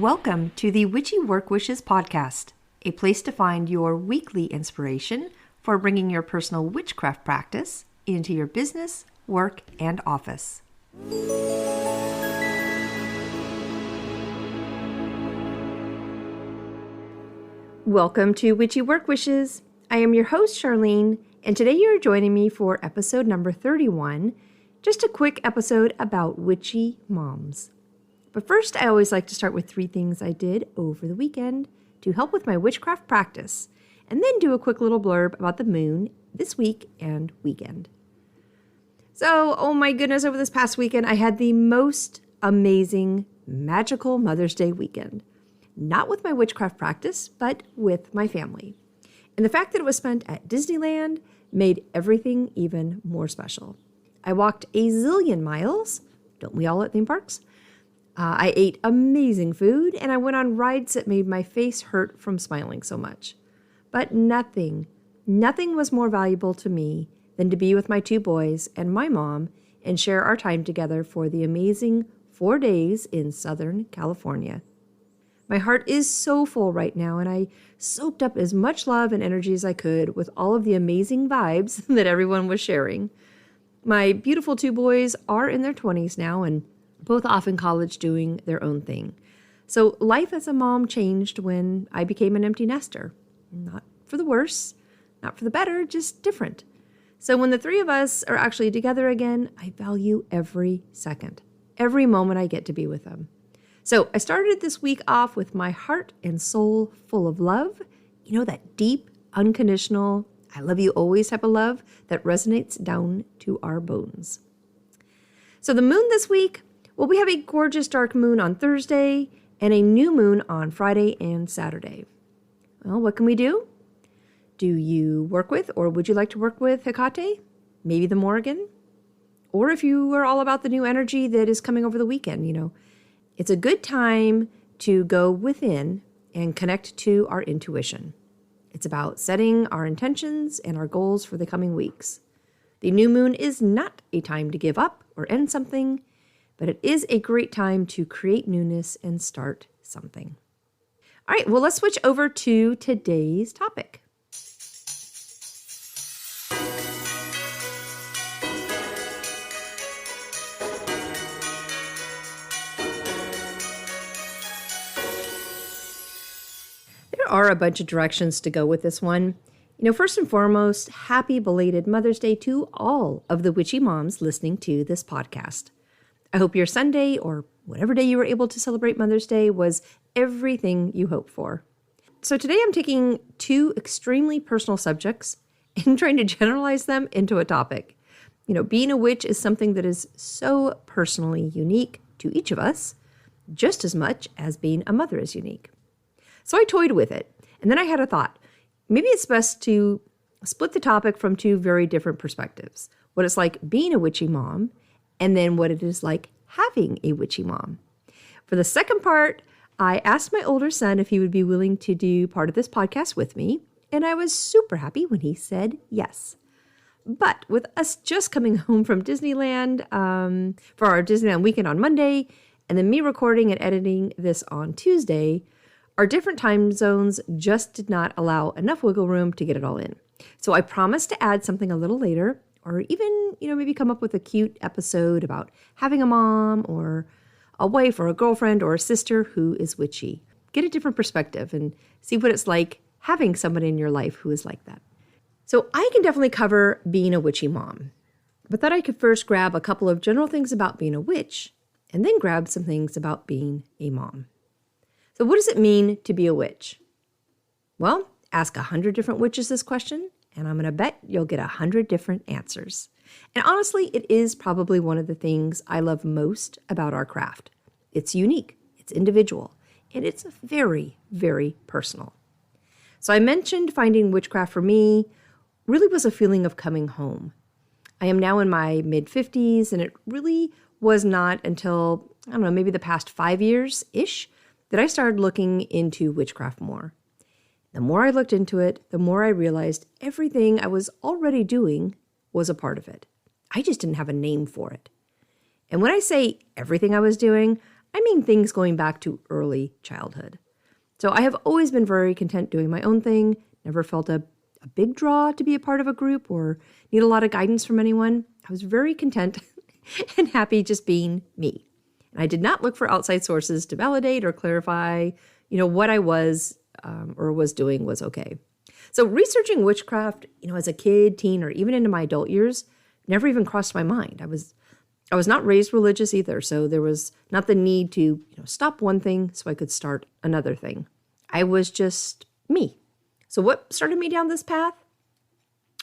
Welcome to the Witchy Work Wishes podcast, a place to find your weekly inspiration for bringing your personal witchcraft practice into your business, work, and office. Welcome to Witchy Work Wishes. I am your host, Charlene, and today you're joining me for episode number 31, just a quick episode about witchy moms. But first, I always like to start with 3 things I did over the weekend to help with my witchcraft practice, and then do a quick little blurb about the moon this week and weekend. So, oh my goodness, over this past weekend, I had the most amazing, magical Mother's Day weekend. Not with my witchcraft practice, but with my family. And the fact that it was spent at Disneyland made everything even more special. I walked a zillion miles, don't we all at theme parks? I ate amazing food, and I went on rides that made my face hurt from smiling so much. But nothing was more valuable to me than to be with my 2 boys and my mom and share our time together for the amazing 4 days in Southern California. My heart is so full right now, and I soaked up as much love and energy as I could with all of the amazing vibes that everyone was sharing. My beautiful 2 boys are in their 20s now and both off in college doing their own thing. So life as a mom changed when I became an empty nester. Not for the worse, not for the better, just different. So when the 3 of us are actually together again, I value every second, every moment I get to be with them. So I started this week off with my heart and soul full of love. You know, that deep, unconditional, I love you always type of love that resonates down to our bones. So the moon this week, well, we have a gorgeous dark moon on Thursday and a new moon on Friday and Saturday. Well, what can we do? Do you work with, or would you like to work with Hecate? Maybe the Morrigan? Or if you are all about the new energy that is coming over the weekend, it's a good time to go within and connect to our intuition. It's about setting our intentions and our goals for the coming weeks. The new moon is not a time to give up or end something, but it is a great time to create newness and start something. All right, well, let's switch over to today's topic. There are a bunch of directions to go with this one. First and foremost, happy belated Mother's Day to all of the witchy moms listening to this podcast. I hope your Sunday, or whatever day you were able to celebrate Mother's Day, was everything you hoped for. So today I'm taking 2 extremely personal subjects and trying to generalize them into a topic. Being a witch is something that is so personally unique to each of us, just as much as being a mother is unique. So I toyed with it, and then I had a thought. Maybe it's best to split the topic from 2 very different perspectives. What it's like being a witchy mom, and then what it is like having a witchy mom. For the second part, I asked my older son if he would be willing to do part of this podcast with me, and I was super happy when he said yes. But with us just coming home from Disneyland for our Disneyland weekend on Monday, and then me recording and editing this on Tuesday, our different time zones just did not allow enough wiggle room to get it all in. So I promised to add something a little later, or even, maybe come up with a cute episode about having a mom or a wife or a girlfriend or a sister who is witchy. Get a different perspective and see what it's like having somebody in your life who is like that. So I can definitely cover being a witchy mom, but thought I could first grab a couple of general things about being a witch and then grab some things about being a mom. So what does it mean to be a witch? Well, ask 100 different witches this question, and I'm going to bet you'll get 100 different answers. And honestly, it is probably one of the things I love most about our craft. It's unique, it's individual, and it's very, very personal. So I mentioned finding witchcraft for me really was a feeling of coming home. I am now in my mid-50s, and it really was not until, maybe the past 5 years-ish that I started looking into witchcraft more. The more I looked into it, the more I realized everything I was already doing was a part of it. I just didn't have a name for it. And when I say everything I was doing, I mean things going back to early childhood. So I have always been very content doing my own thing, never felt a big draw to be a part of a group or need a lot of guidance from anyone. I was very content and happy just being me. And I did not look for outside sources to validate or clarify, what I was or was doing was okay. So researching witchcraft, as a kid, teen, or even into my adult years, never even crossed my mind. I was not raised religious either, so there was not the need to stop one thing so I could start another thing. I was just me. So what started me down this path?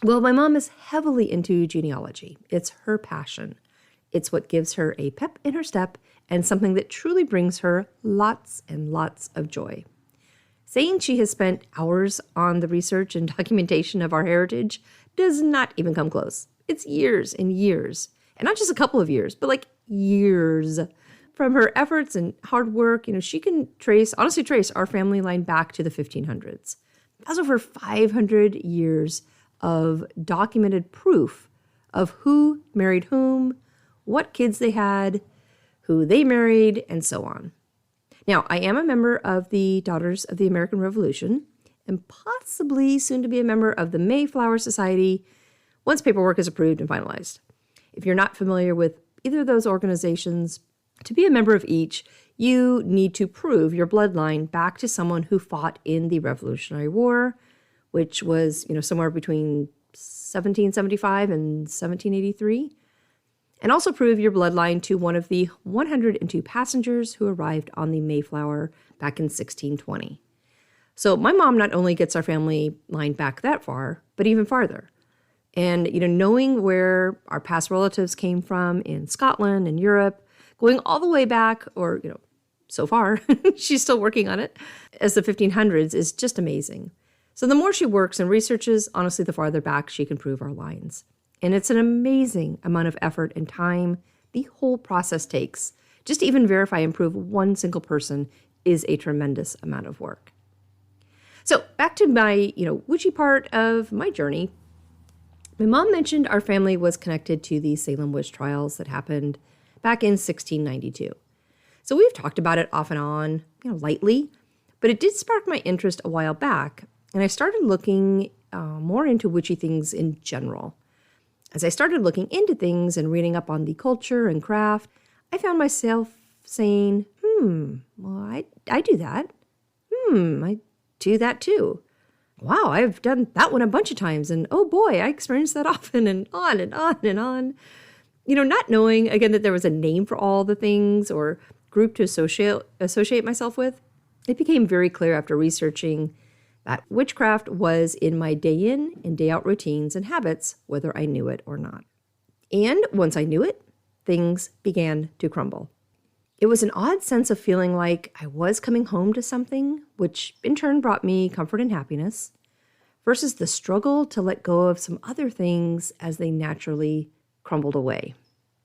Well, my mom is heavily into genealogy. It's her passion. It's what gives her a pep in her step and something that truly brings her lots and lots of joy. Saying she has spent hours on the research and documentation of our heritage does not even come close. It's years and years, and not just a couple of years, but like years. From her efforts and hard work, she can honestly trace our family line back to the 1500s. That's over 500 years of documented proof of who married whom, what kids they had, who they married, and so on. Now, I am a member of the Daughters of the American Revolution and possibly soon to be a member of the Mayflower Society once paperwork is approved and finalized. If you're not familiar with either of those organizations, to be a member of each, you need to prove your bloodline back to someone who fought in the Revolutionary War, which was, somewhere between 1775 and 1783. And also prove your bloodline to one of the 102 passengers who arrived on the Mayflower back in 1620. So my mom not only gets our family line back that far, but even farther. And, knowing where our past relatives came from in Scotland and Europe, going all the way back, or, so far, she's still working on it, as the 1500s is just amazing. So the more she works and researches, honestly, the farther back she can prove our lines. And it's an amazing amount of effort and time the whole process takes. Just to even verify and prove one single person is a tremendous amount of work. So back to my, witchy part of my journey. My mom mentioned our family was connected to the Salem witch trials that happened back in 1692. So we've talked about it off and on, lightly, but it did spark my interest a while back, and I started looking more into witchy things in general. As I started looking into things and reading up on the culture and craft, I found myself saying, well, I do that. I do that too. Wow, I've done that one a bunch of times, and oh boy, I experienced that often, and on and on and on. Not knowing, again, that there was a name for all the things or group to associate myself with, it became very clear after researching that witchcraft was in my day in and day out routines and habits, whether I knew it or not. And once I knew it, things began to crumble. It was an odd sense of feeling like I was coming home to something, which in turn brought me comfort and happiness, versus the struggle to let go of some other things as they naturally crumbled away.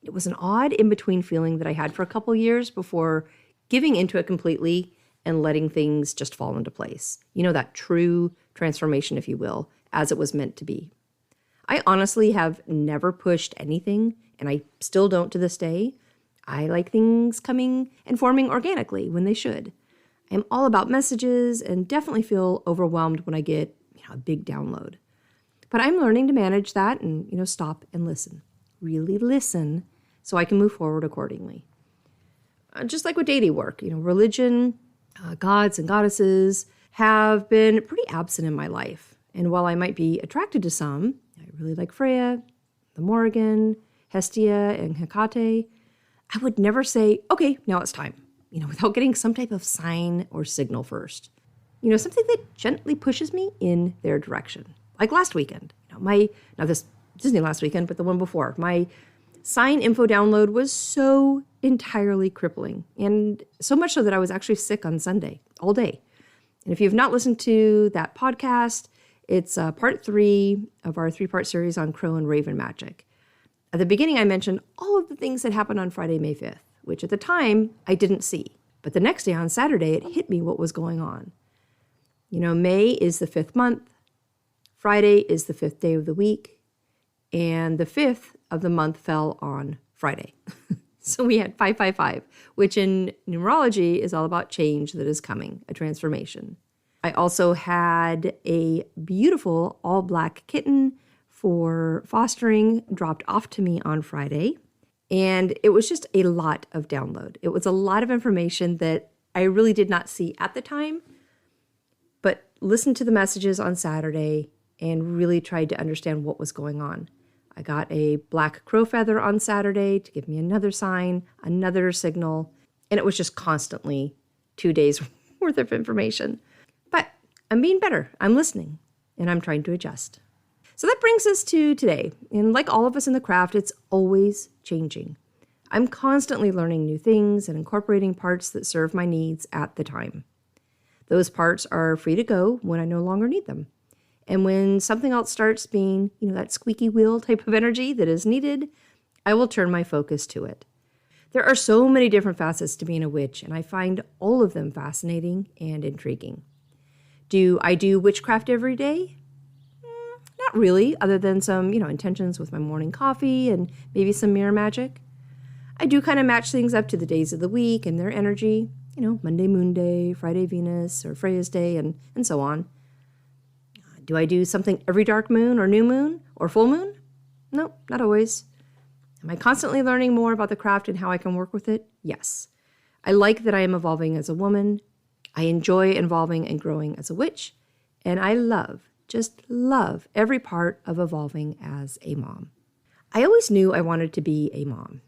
It was an odd in-between feeling that I had for a couple years before giving into it completely and letting things just fall into place. That true transformation, if you will, as it was meant to be. I honestly have never pushed anything, and I still don't to this day. I like things coming and forming organically when they should. I'm all about messages and definitely feel overwhelmed when I get a big download. But I'm learning to manage that and, stop and listen. Really listen so I can move forward accordingly. Just like with daily work, religion, gods and goddesses have been pretty absent in my life. And while I might be attracted to some, I really like Freya, the Morrigan, Hestia, and Hecate, I would never say, okay, now it's time, without getting some type of sign or signal first. Something that gently pushes me in their direction. Like last weekend, not this Disney last weekend, but the one before, my sign info download was so entirely crippling. And so much so that I was actually sick on Sunday, all day. And if you've not listened to that podcast, it's part 3 of our 3-part series on Crow and Raven magic. At the beginning, I mentioned all of the things that happened on Friday, May 5th, which at the time I didn't see. But the next day on Saturday, it hit me what was going on. May is the 5th month. Friday is the 5th day of the week. And the 5th of the month fell on Friday. So we had 555, which in numerology is all about change that is coming, a transformation. I also had a beautiful all black kitten for fostering dropped off to me on Friday. And it was just a lot of download. It was a lot of information that I really did not see at the time, but listened to the messages on Saturday and really tried to understand what was going on. I got a black crow feather on Saturday to give me another sign, another signal, and it was just constantly 2 days worth of information. But I'm being better. I'm listening, and I'm trying to adjust. So that brings us to today. And like all of us in the craft, it's always changing. I'm constantly learning new things and incorporating parts that serve my needs at the time. Those parts are free to go when I no longer need them. And when something else starts being, that squeaky wheel type of energy that is needed, I will turn my focus to it. There are so many different facets to being a witch, and I find all of them fascinating and intriguing. Do I do witchcraft every day? Not really, other than some, intentions with my morning coffee and maybe some mirror magic. I do kind of match things up to the days of the week and their energy, Monday Moon Day, Friday Venus, or Freya's Day, and so on. Do I do something every dark moon or new moon or full moon? No, not always. Am I constantly learning more about the craft and how I can work with it? Yes. I like that I am evolving as a woman. I enjoy evolving and growing as a witch. And I just love every part of evolving as a mom. I always knew I wanted to be a mom.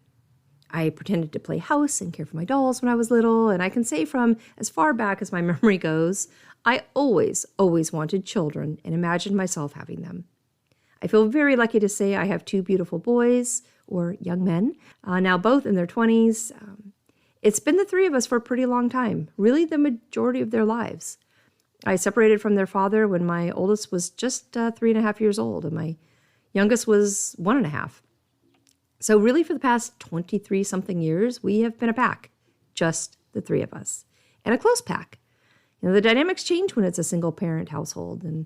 I pretended to play house and care for my dolls when I was little, and I can say from as far back as my memory goes, I always wanted children and imagined myself having them. I feel very lucky to say I have 2 beautiful boys, or young men, now both in their 20s. It's been the 3 of us for a pretty long time, really the majority of their lives. I separated from their father when my oldest was just 3.5 years old, and my youngest was 1.5. So really for the past 23-something years, we have been a pack, just the 3 of us, and a close pack. The dynamics change when it's a single-parent household, and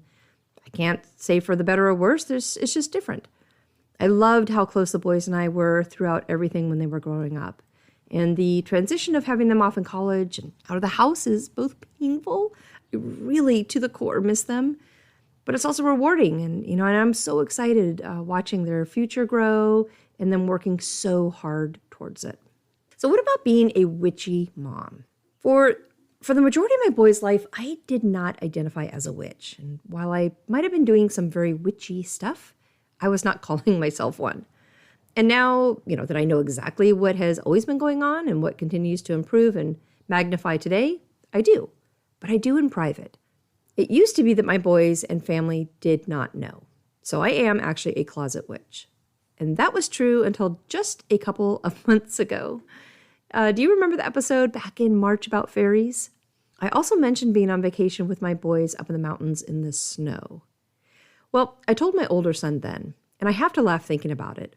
I can't say for the better or worse, it's just different. I loved how close the boys and I were throughout everything when they were growing up. And the transition of having them off in college and out of the house is both painful, I really to the core miss them, but it's also rewarding. And I'm so excited watching their future grow and them working so hard towards it. So what about being a witchy mom? For the majority of my boys' life, I did not identify as a witch. And while I might have been doing some very witchy stuff, I was not calling myself one. And now, that I know exactly what has always been going on and what continues to improve and magnify today, I do. But I do in private. It used to be that my boys and family did not know. So I am actually a closet witch. And that was true until just a couple of months ago. Do you remember the episode back in March about fairies? I also mentioned being on vacation with my boys up in the mountains in the snow. Well, I told my older son then, and I have to laugh thinking about it.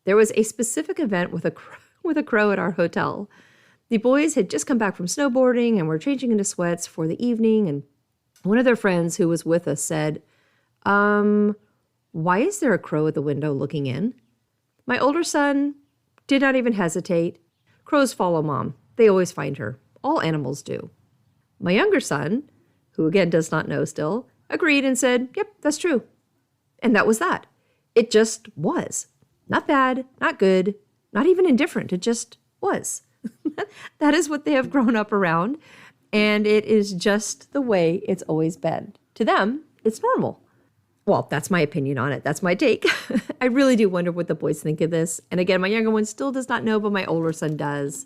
There was a specific event with a crow at our hotel. The boys had just come back from snowboarding and were changing into sweats for the evening, and one of their friends who was with us said, why is there a crow at the window looking in? My older son did not even hesitate. Crows follow mom. They always find her. All animals do. My younger son, who again does not know still, agreed and said, yep, that's true. And that was that. It just was. Not bad, not good, not even indifferent. It just was. That is what they have grown up around. And it is just the way it's always been. To them, it's normal. Well, that's my opinion on it. That's my take. I really do wonder what the boys think of this. And again, my younger one still does not know, but my older son does.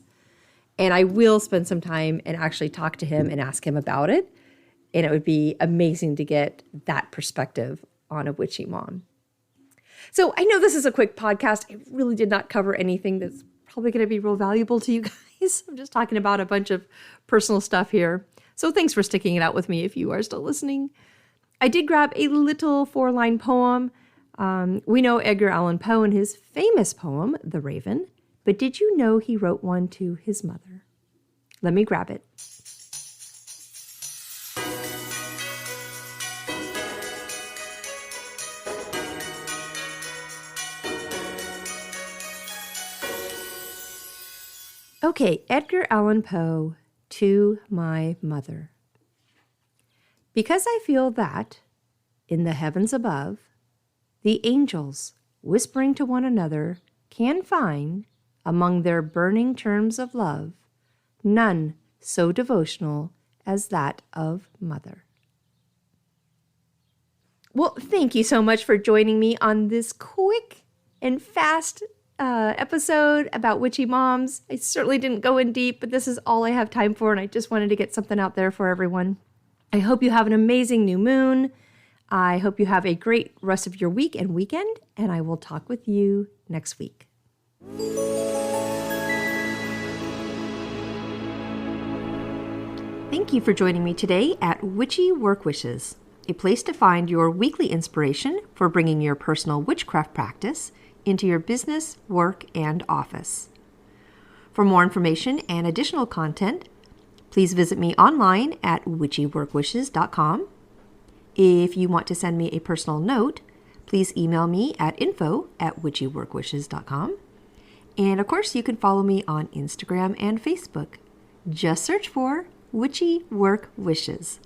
And I will spend some time and actually talk to him and ask him about it. And it would be amazing to get that perspective on a witchy mom. So I know this is a quick podcast. I really did not cover anything that's probably going to be real valuable to you guys. I'm just talking about a bunch of personal stuff here. So thanks for sticking it out with me if you are still listening. I did grab a little 4-line poem. We know Edgar Allan Poe and his famous poem, The Raven. But did you know he wrote one to his mother? Let me grab it. Okay, Edgar Allan Poe, To My Mother. Because I feel that, in the heavens above, the angels, whispering to one another, can find, among their burning terms of love, none so devotional as that of mother. Well, thank you so much for joining me on this quick and fast episode about witchy moms. I certainly didn't go in deep, but this is all I have time for, and I just wanted to get something out there for everyone. I hope you have an amazing new moon. I hope you have a great rest of your week and weekend, and I will talk with you next week. Thank you for joining me today at Witchy Work Wishes, a place to find your weekly inspiration for bringing your personal witchcraft practice into your business, work, and office. For more information and additional content, please visit me online at witchyworkwishes.com. If you want to send me a personal note, please email me at info@witchyworkwishes.com. And of course, you can follow me on Instagram and Facebook. Just search for Witchy Work Wishes.